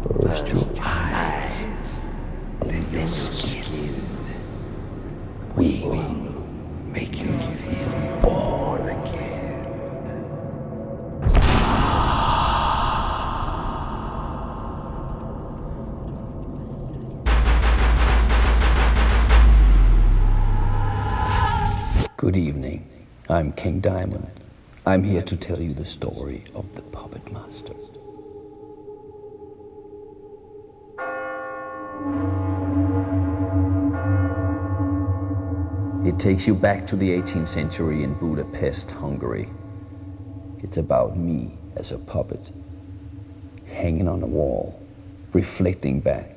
First your eyes, then your skin. We will make you feel born again. Good evening. I'm King Diamond. I'm here to tell you the story of the Puppet Master. It takes you back to the 18th century in Budapest, Hungary. It's about me as a puppet, hanging on a wall, reflecting back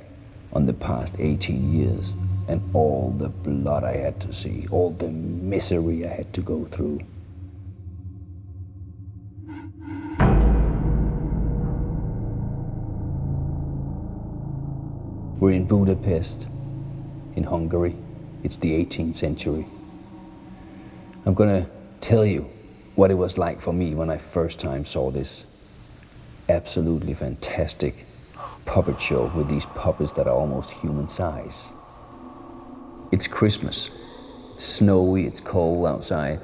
on the past 18 years and all the blood I had to see, all the misery I had to go through. We're in Budapest, in Hungary. It's the 18th century. I'm gonna tell you what it was like for me when I first time saw this absolutely fantastic puppet show with these puppets that are almost human size. It's Christmas, snowy, it's cold outside.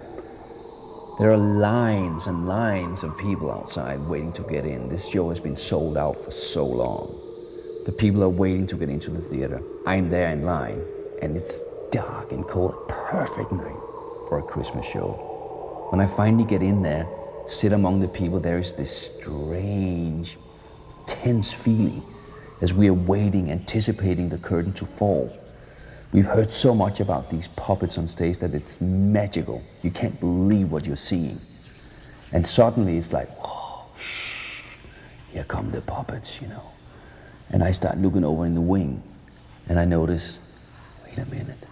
There are lines and lines of people outside waiting to get in. This show has been sold out for so long. The people are waiting to get into the theater. I'm there in line, and it's dark and cold, perfect night for a Christmas show. When I finally get in there, sit among the people, there is this strange, tense feeling as we are waiting, anticipating the curtain to fall. We've heard so much about these puppets on stage that it's magical. You can't believe what you're seeing. And suddenly it's like, whoa, shh, here come the puppets, you know. And I start looking over in the wing, and I notice, wait a minute,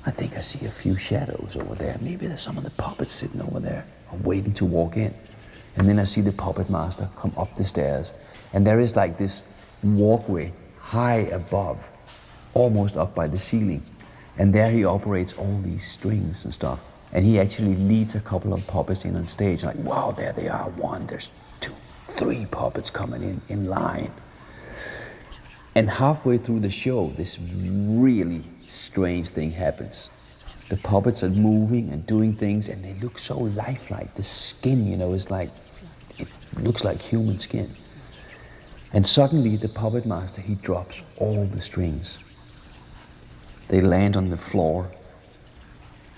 I think I see a few shadows over there. Maybe there's some of the puppets sitting over there, waiting to walk in. And then I see the puppet master come up the stairs, and there is like this walkway high above, almost up by the ceiling. And there he operates all these strings and stuff. And he actually leads a couple of puppets in on stage, like, wow, there they are, one, there's two, three puppets coming in line. And halfway through the show, this really strange thing happens. The puppets are moving and doing things, and they look so lifelike. The skin, you know, is like, it looks like human skin. And suddenly the puppet master, he drops all the strings. They land on the floor,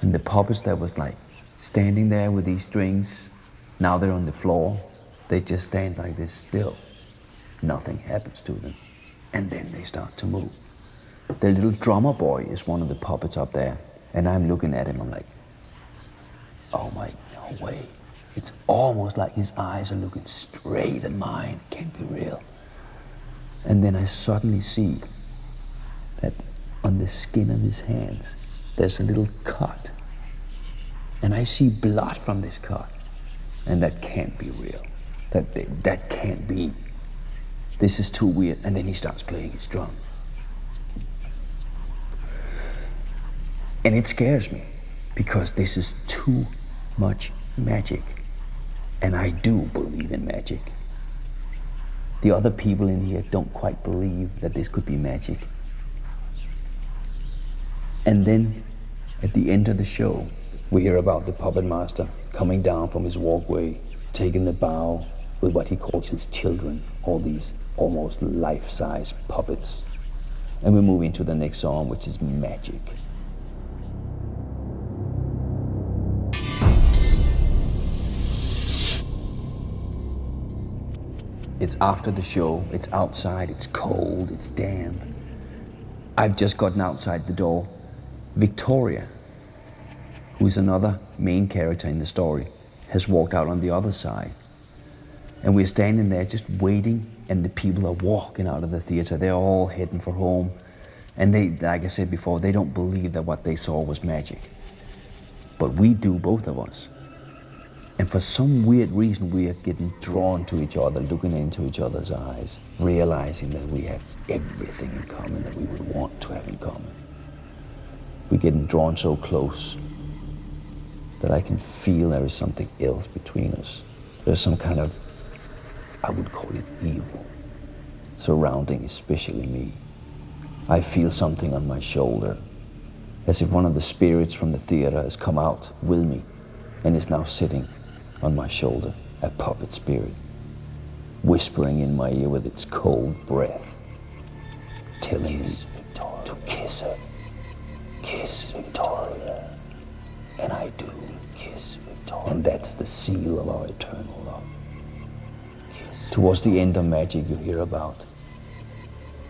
and the puppets that was like standing there with these strings, now they're on the floor. They just stand like this still. Nothing happens to them. And then they start to move. The little drummer boy is one of the puppets up there, and I'm looking at him, I'm like, oh my, no way. It's almost like his eyes are looking straight at mine. Can't be real. And then I suddenly see that on the skin of his hands, there's a little cut. And I see blood from this cut. And that can't be real. That can't be. This is too weird. And then he starts playing his drum. And it scares me because this is too much magic. And I do believe in magic. The other people in here don't quite believe that this could be magic. And then at the end of the show, we hear about the puppet master coming down from his walkway, taking the bow with what he calls his children, all these almost life-size puppets. And we move into the next song, which is Magic. It's after the show, it's outside, it's cold, it's damp. I've just gotten outside the door. Victoria, who's another main character in the story, has walked out on the other side. And we're standing there just waiting, and the people are walking out of the theater. They're all heading for home. And they, like I said before, they don't believe that what they saw was magic. But we do, both of us. And for some weird reason, we are getting drawn to each other, looking into each other's eyes, realizing that we have everything in common that we would want to have in common. We're getting drawn so close that I can feel there is something else between us. There's some kind of, I would call it evil. surrounding especially me. I feel something on my shoulder, as if one of the spirits from the theater has come out with me and is now sitting on my shoulder, a puppet spirit, whispering in my ear with its cold breath, telling me to kiss her. Kiss Victoria. And I do. Kiss Victoria. And that's the seal of our eternal love. Kiss. Towards the end of Magic, you hear about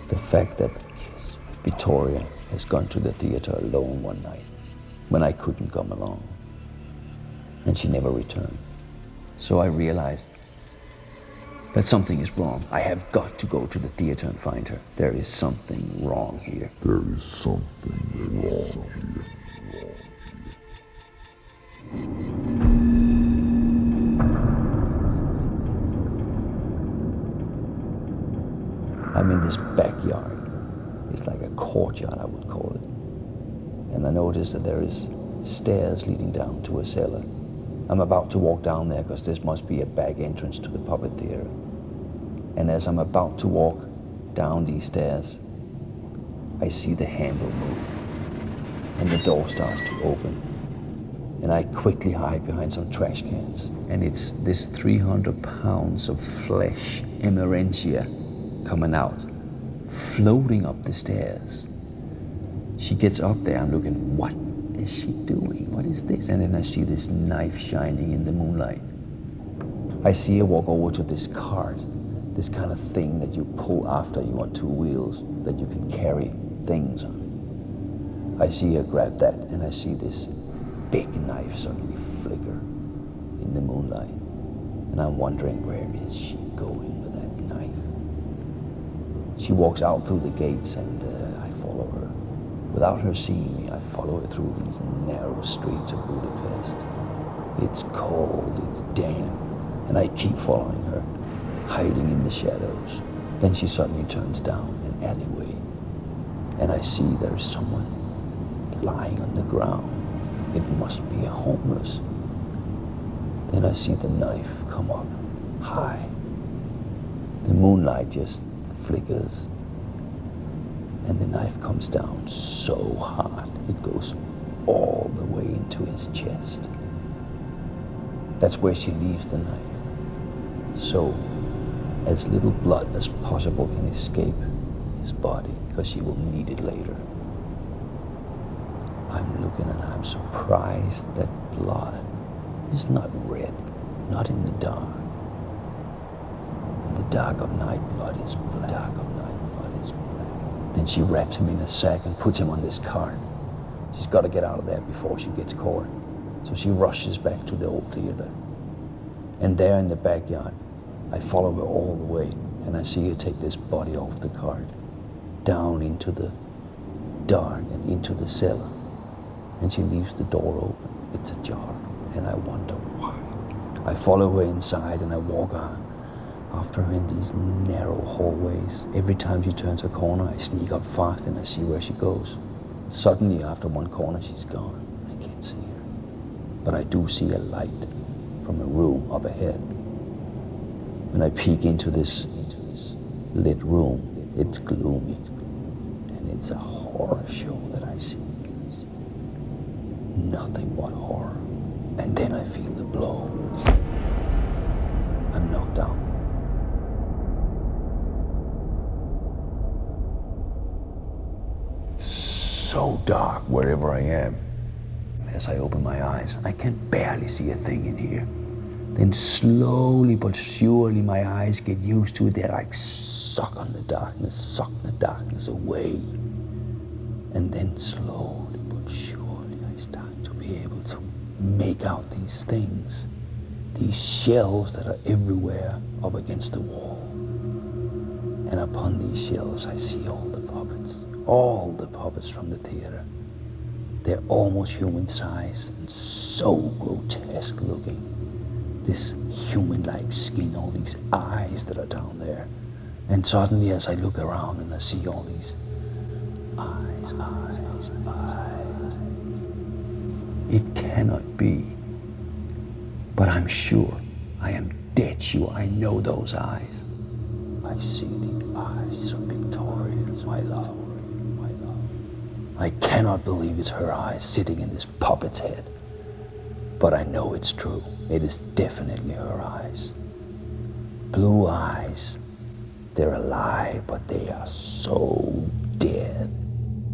the fact that Victoria has gone to the theater alone one night when I couldn't come along. And she never returned. So I realized that something is wrong. I have got to go to the theater and find her. There is something wrong here. There is something wrong here. I'm in this backyard. It's like a courtyard, I would call it. And I notice that there is stairs leading down to a cellar. I'm about to walk down there because this must be a back entrance to the puppet theater. And as I'm about to walk down these stairs, I see the handle move and the door starts to open. And I quickly hide behind some trash cans. And it's this 300 pounds of flesh, emerentia, coming out, floating up the stairs. She gets up there, I'm looking, what is she doing? What is this? And then I see this knife shining in the moonlight. I see her walk over to this cart, this kind of thing that you pull after you on two wheels, that you can carry things on. I see her grab that, and I see this big knife suddenly flicker in the moonlight. And I'm wondering, where is she going with that knife? She walks out through the gates and I follow her. Without her seeing me, I follow her through these narrow streets of Budapest. It's cold, it's damp, and I keep following her, hiding in the shadows. Then she suddenly turns down an alleyway, and I see there's someone lying on the ground. It must be a homeless. Then I see the knife come up high. The moonlight just flickers, and the knife comes down so hard it goes all the way into his chest. That's where she leaves the knife, so as little blood as possible can escape his body, because she will need it later. I'm looking and I'm surprised that blood is not red, not in the dark. The dark of night, blood is black. Dark of night, blood is black. Then she wraps him in a sack and puts him on this cart. She's got to get out of there before she gets caught. So she rushes back to the old theater. And there in the backyard, I follow her all the way, and I see her take this body off the cart, down into the dark and into the cellar. And she leaves the door open. It's ajar, and I wonder why. I follow her inside and I walk on after her in these narrow hallways. Every time she turns a corner, I sneak up fast and I see where she goes. Suddenly, after one corner, she's gone. I can't see her. But I do see a light from a room up ahead. When I peek into this lit room, it's gloomy. And it's a horror show that I see. Nothing but horror. And then I feel the blow. I'm knocked out. It's so dark wherever I am. As I open my eyes, I can barely see a thing in here. Then slowly but surely my eyes get used to it. They're like suck the darkness away. And then slowly but surely I start to be able to make out these things. These shelves that are everywhere up against the wall. And upon these shelves I see all the puppets from the theater. They're almost human size and so grotesque looking. This human-like skin, all these eyes that are down there. And suddenly as I look around and I see all these eyes. It cannot be. But I'm sure, I am dead sure I know those eyes. I see the eyes of Victoria's, my love. I cannot believe it's her eyes sitting in this puppet's head. But I know it's true. It is definitely her eyes. Blue eyes. They're alive, but they are so dead.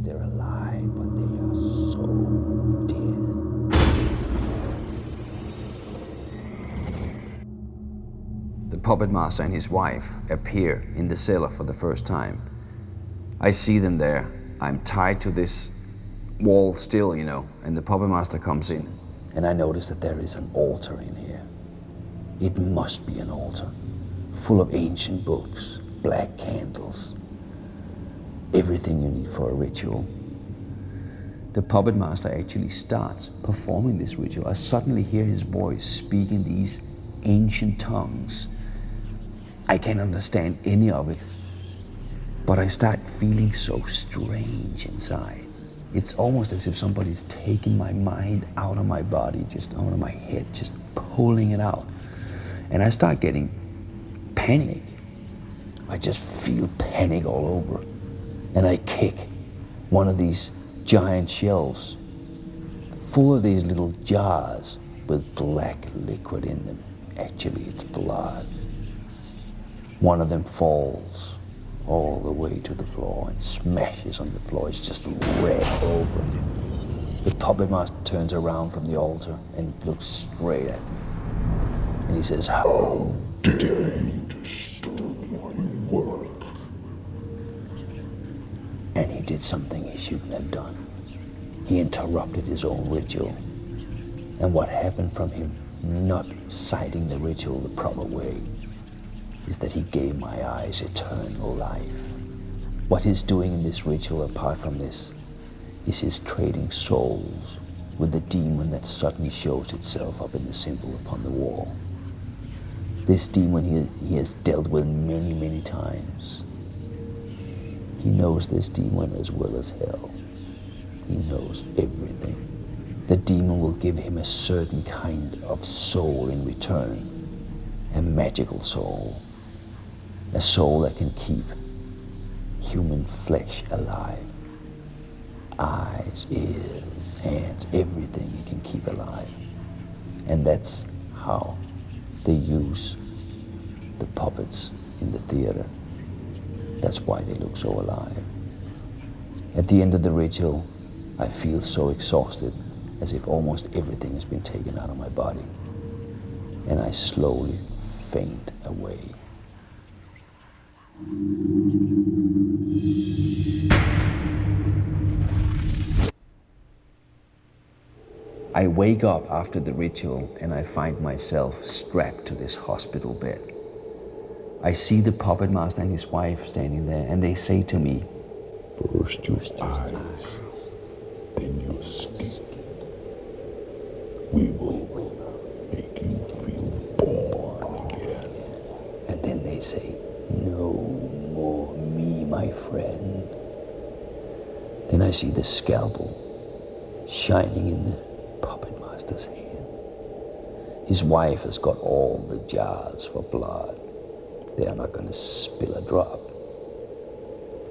They're alive, but they are so dead. The puppet master and his wife appear in the cellar for the first time. I see them there. I'm tied to this wall still, and the puppet master comes in. And I notice that there is an altar in here. It must be an altar, full of ancient books, black candles, everything you need for a ritual. The puppet master actually starts performing this ritual. I suddenly hear his voice speaking these ancient tongues. I can't understand any of it, but I start feeling so strange inside. It's almost as if somebody's taking my mind out of my body, just out of my head, just pulling it out. And I start getting panic. I just feel panic all over. And I kick one of these giant shelves full of these little jars with black liquid in them. Actually, it's blood. One of them falls all the way to the floor and smashes on the floor. It's just red over. The puppet master turns around from the altar and looks straight at me. And he says, "How dare you disturb my work?" And he did something he shouldn't have done. He interrupted his own ritual. And what happened from him not citing the ritual the proper way is that he gave my eyes eternal life. What he's doing in this ritual, apart from this, is he's trading souls with the demon that suddenly shows itself up in the symbol upon the wall. This demon he has dealt with many, many times. He knows this demon as well as hell. He knows everything. The demon will give him a certain kind of soul in return, a magical soul. A soul that can keep human flesh alive. Eyes, ears, hands, everything it can keep alive. And that's how they use the puppets in the theater. That's why they look so alive. At the end of the ritual, I feel so exhausted, as if almost everything has been taken out of my body. And I slowly faint away. I wake up after the ritual and I find myself strapped to this hospital bed. I see the puppet master and his wife standing there, and they say to me, "First your eyes, then your skin. We will make you feel born again." And then they say, "No more me, my friend." Then I see the scalpel shining in the puppet master's hand. His wife has got all the jars for blood. They are not going to spill a drop.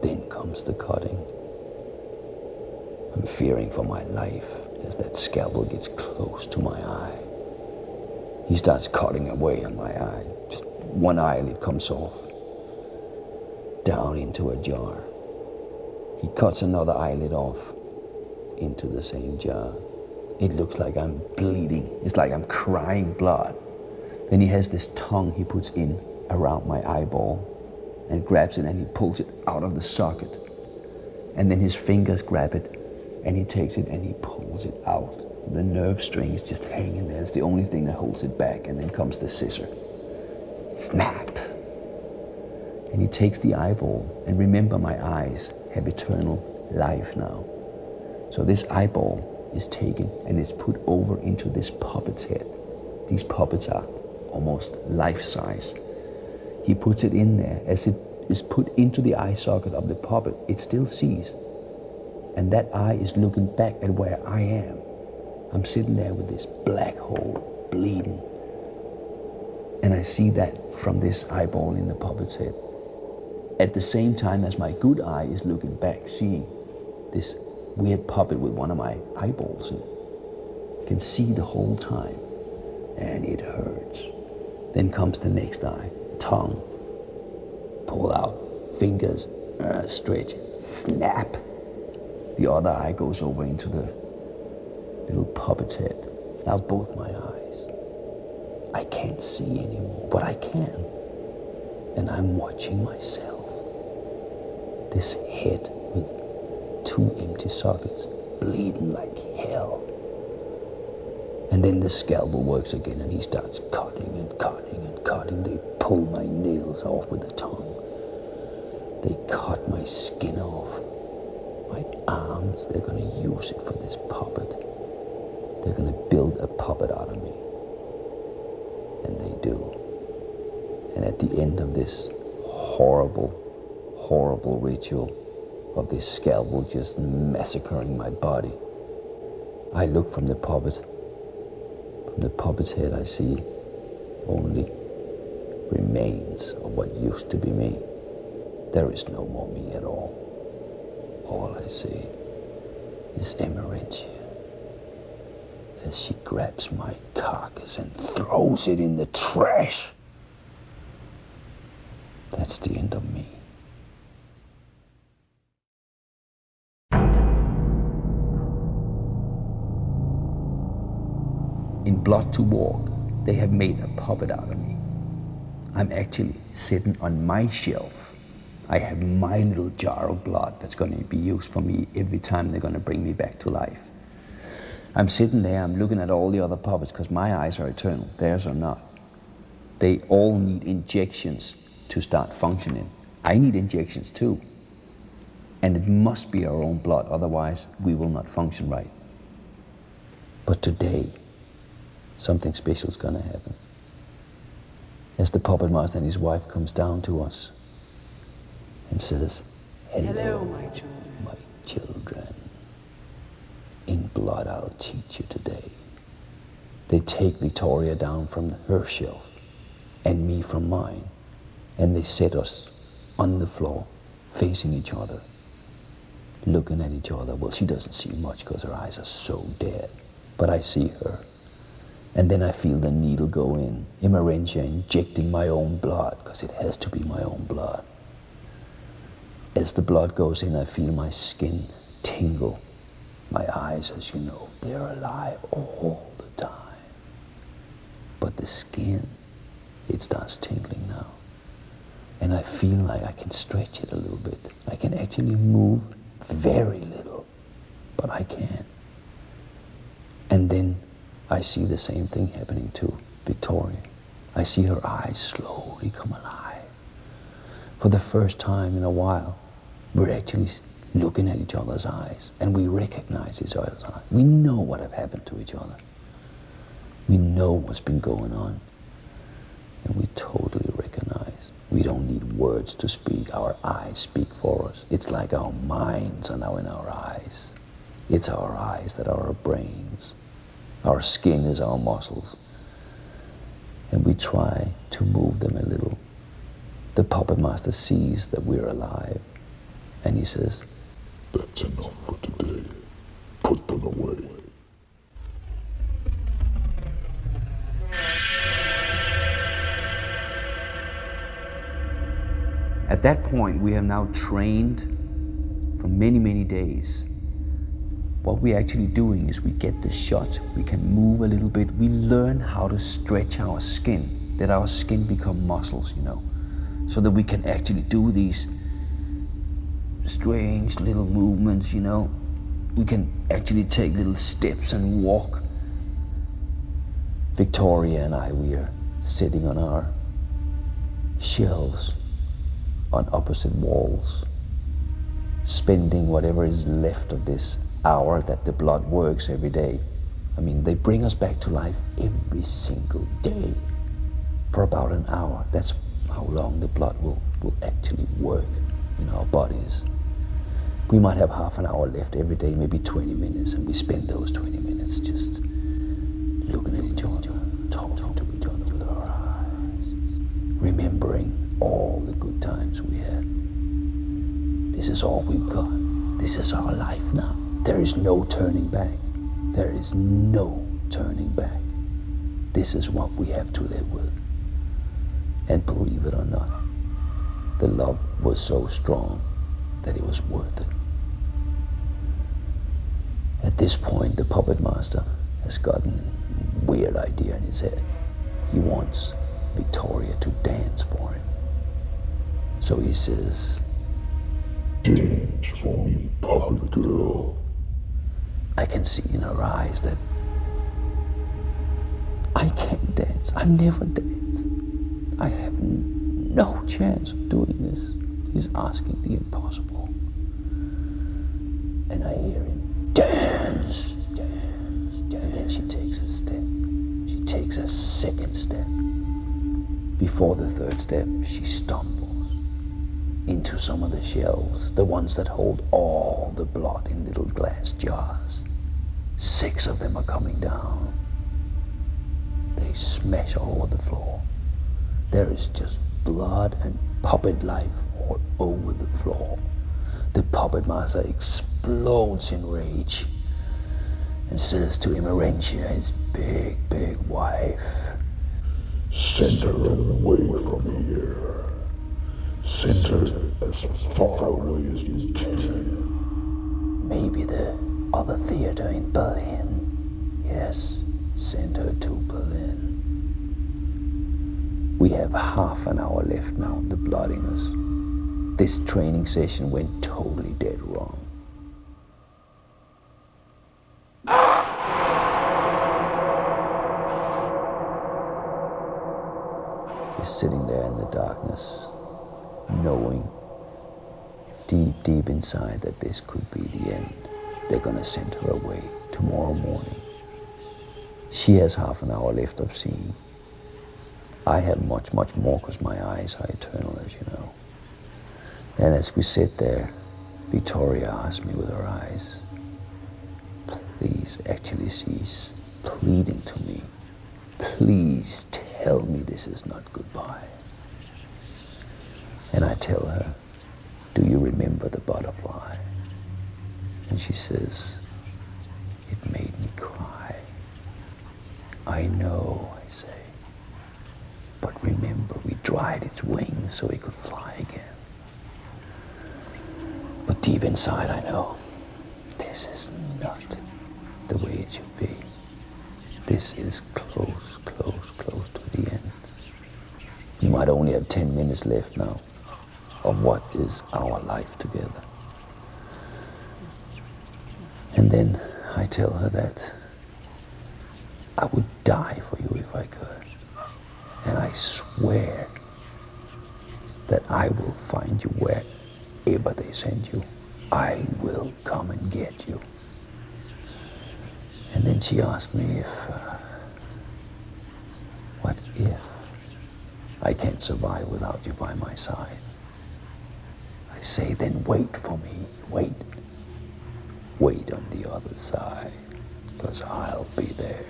Then comes the cutting. I'm fearing for my life as that scalpel gets close to my eye. He starts cutting away on my eye. Just one eyelid comes off, down into a jar. He cuts another eyelid off into the same jar. It looks like I'm bleeding. It's like I'm crying blood. Then he has this tongue he puts in around my eyeball and grabs it and he pulls it out of the socket. And then his fingers grab it and he takes it and he pulls it out. The nerve string is just hanging there. It's the only thing that holds it back. And then comes the scissor. Snap! And he takes the eyeball. And remember, my eyes have eternal life now. So this eyeball is taken and is put over into this puppet's head. These puppets are almost life-size. He puts it in there. As it is put into the eye socket of the puppet, it still sees. And that eye is looking back at where I am. I'm sitting there with this black hole bleeding. And I see that from this eyeball in the puppet's head. At the same time as my good eye is looking back, seeing this weird puppet with one of my eyeballs in it. I can see the whole time, and it hurts. Then comes the next eye, tongue, pull out, fingers, stretch, snap. The other eye goes over into the little puppet's head. Now both my eyes. I can't see anymore, but I can. And I'm watching myself. This head with 2 empty sockets, bleeding like hell. And then the scalpel works again, and he starts cutting and cutting and cutting. They pull my nails off with the tongue. They cut my skin off. My arms, they're gonna use it for this puppet. They're gonna build a puppet out of me. And they do. And at the end of this horrible ritual of this scalpel just massacring my body, I look from the puppet. From the puppet's head, I see only remains of what used to be me. There is no more me at all. All I see is Emerentia as she grabs my carcass and throws it in the trash. That's the end of me. In Blood to Walk, they have made a puppet out of me. I'm actually sitting on my shelf. I have my little jar of blood that's going to be used for me every time they're going to bring me back to life. I'm sitting there, I'm looking at all the other puppets because my eyes are eternal, theirs are not. They all need injections to start functioning. I need injections too. And it must be our own blood, otherwise we will not function right. But today, something special is going to happen. As the puppet master and his wife comes down to us and says, Hello, my children. My children. In blood I'll teach you today. They take Victoria down from her shelf and me from mine, and they set us on the floor, facing each other, looking at each other. Well, she doesn't see much because her eyes are so dead, but I see her. And then I feel the needle go in, Emerentia injecting my own blood, because it has to be my own blood. As the blood goes in, I feel my skin tingle. My eyes, as you know, they're alive all the time. But the skin, it starts tingling now. And I feel like I can stretch it a little bit. I can actually move very little, but I can. And then I see the same thing happening to Victoria. I see her eyes slowly come alive. For the first time in a while, we're actually looking at each other's eyes, and we recognize each other's eyes. We know what have happened to each other. We know what's been going on, and we totally recognize. We don't need words to speak. Our eyes speak for us. It's like our minds are now in our eyes. It's our eyes that are our brains. Our skin is our muscles. And we try to move them a little. The puppet master sees that we're alive, and he says, That's enough for today. Put them away. At that point, we have now trained for many, many days. What we're actually doing is we get the shot, we can move a little bit, we learn how to stretch our skin, that our skin become muscles, you know, so that we can actually do these strange little movements, you know. We can actually take little steps and walk. Victoria and I, we are sitting on our shelves on opposite walls, spending whatever is left of this hour that the blood works every day. I mean, they bring us back to life every single day for about an hour. That's how long the blood will actually work in our bodies. We might have half an hour left every day, maybe 20 minutes, and we spend those 20 minutes just looking at each other, talking to each other with our eyes, remembering all the good times we had. This is all we've got. This is our life now. There is no turning back. There is no turning back. This is what we have to live with. And believe it or not, the love was so strong that it was worth it. At this point, the puppet master has gotten a weird idea in his head. He wants Victoria to dance for him. So he says, Dance for me, puppet girl. I can see in her eyes that I can't dance. I never dance. I have no chance of doing this. He's asking the impossible. And I hear him, dance, dance, dance. And then she takes a step. She takes a second step. Before the third step, she stumbles into some of the shelves, the ones that hold all the blood in little glass jars. 6 of them are coming down. They smash all over the floor. There is just blood and puppet life all over the floor. The puppet master explodes in rage and says to Emerentia, his big, big wife, Send her away from here. Send her as far away as you can. maybe the other theater in Berlin. Yes, send her to Berlin. We have half an hour left now of the bloodiness. This training session went totally dead wrong. We're sitting there in the darkness, knowing deep, deep inside that this could be the end. They're gonna send her away tomorrow morning. She has half an hour left of seeing. I have much, much more because my eyes are eternal, as you know. And as we sit there, Victoria asks me with her eyes, please, actually she's pleading to me, please tell me this is not goodbye. And I tell her, do you remember the butterfly? And she says, it made me cry. I know, I say. But remember, we dried its wings so it could fly again. But deep inside, I know, this is not the way it should be. This is close, close, close to the end. You might only have 10 minutes left now of what is our life together. And then I tell her that I would die for you if I could. And I swear that I will find you wherever they send you. I will come and get you. And then she asked me if, what if I can't survive without you by my side? I say, then wait for me, wait. Wait on the other side, because I'll be there.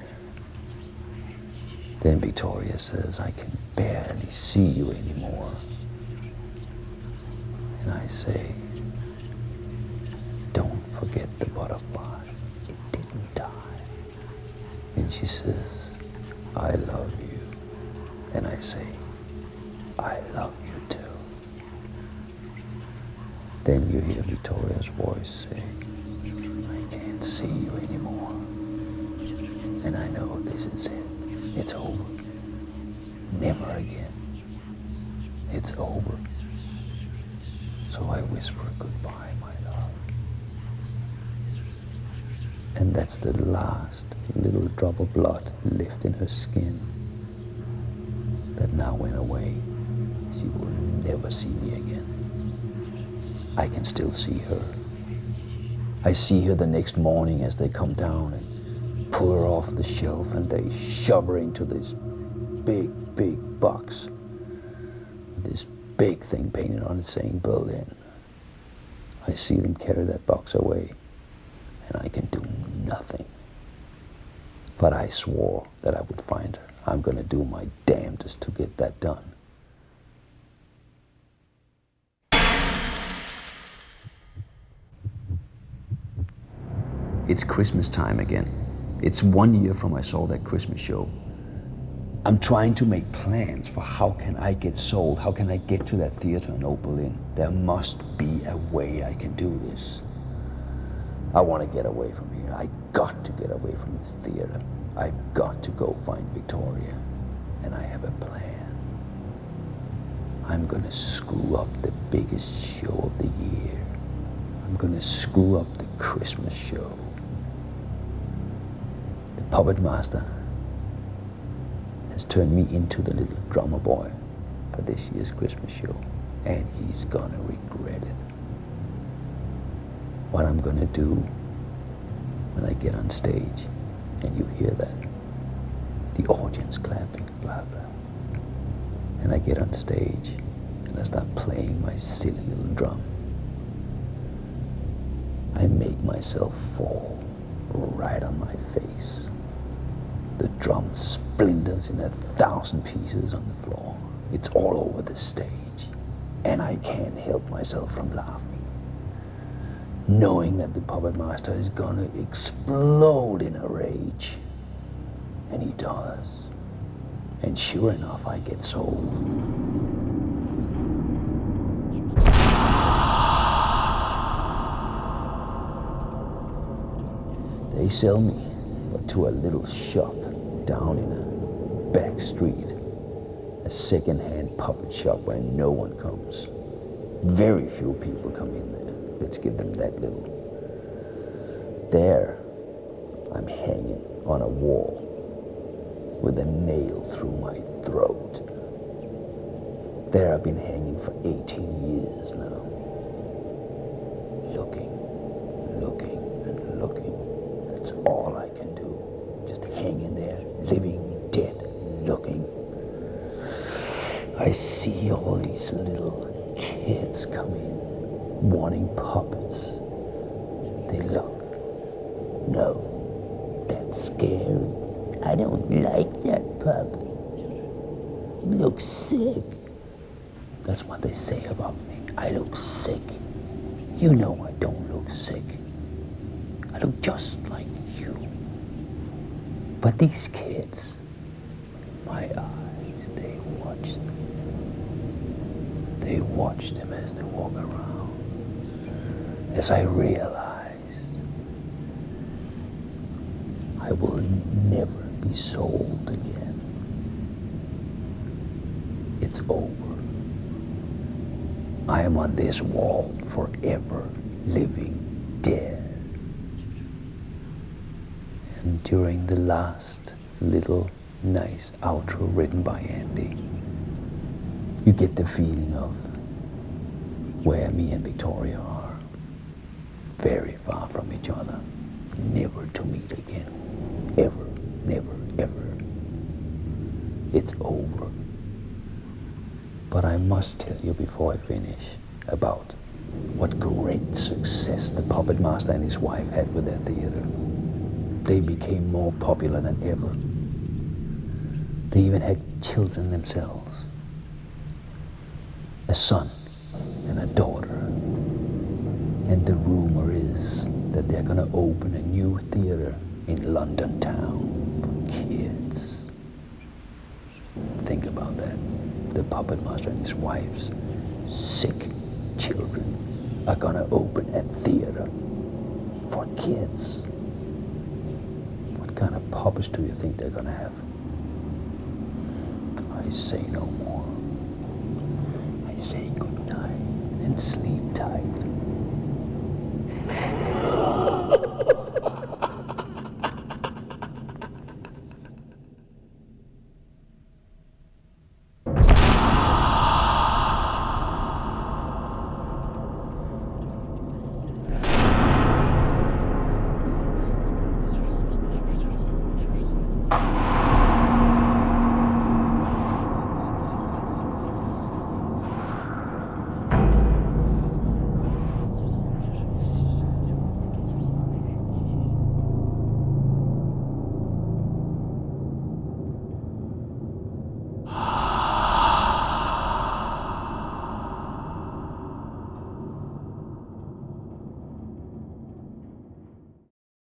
Then Victoria says, I can barely see you anymore. And I say, don't forget the butterfly. It didn't die. And she says, I love you. And I say, I love you too. Then you hear Victoria's voice say, I can't see you anymore. And I know this is it. It's over. Never again. It's over. So I whisper goodbye, my love. And that's the last little drop of blood left in her skin that now went away. She will never see me again. I can still see her. I see her the next morning as they come down and pull her off the shelf and they shove her into this big, big box. This big thing painted on it saying Berlin. I see them carry that box away and I can do nothing. But I swore that I would find her. I'm going to do my damnedest to get that done. It's Christmas time again. It's 1 year from I saw that Christmas show. I'm trying to make plans for how can I get sold, how can I get to that theater in Old Berlin. There must be a way I can do this. I want to get away from here. I got to get away from this theater. I've got to go find Victoria. And I have a plan. I'm gonna screw up the biggest show of the year. I'm gonna screw up the Christmas show. The puppet master has turned me into the little drummer boy for this year's Christmas show, and he's gonna regret it. What I'm gonna do when I get on stage and you hear that, the audience clapping, blah, blah, and I get on stage and I start playing my silly little drum, I make myself fall right on my face. The drum splinters in 1,000 pieces on the floor. It's all over the stage. And I can't help myself from laughing, knowing that the puppet master is gonna explode in a rage. And he does. And sure enough, I get sold. They sell me to a little shop down in a back street, a second-hand puppet shop where no one comes. Very few people come in there. Let's give them that little. There, I'm hanging on a wall with a nail through my throat. There I've been hanging for 18 years now. Looking, and looking. That's all I can do. Just hanging there, living, dead, looking. I see all these little kids come in, wanting puppets. They look. No, that's scary. I don't like that puppet. It looks sick. That's what they say about me. I look sick. You know I don't look sick. I look just like you. But these kids, my eyes, they watch them. They watch them as they walk around. As I realize I will never be sold again. It's over. I am on this wall forever, living dead. And during the last little nice outro written by Andy, you get the feeling of where me and Victoria are. Very far from each other, never to meet again. Ever, never, ever. It's over. But I must tell you before I finish about what great success the puppet master and his wife had with their theater. They became more popular than ever. They even had children themselves. A son and a daughter. And the rumor is that they're gonna open a new theater in London town for kids. Think about that. The puppet master and his wife's sick children are gonna open a theater for kids. What kind of puppets do you think they're gonna have? I say no more. I say good night and sleep tight.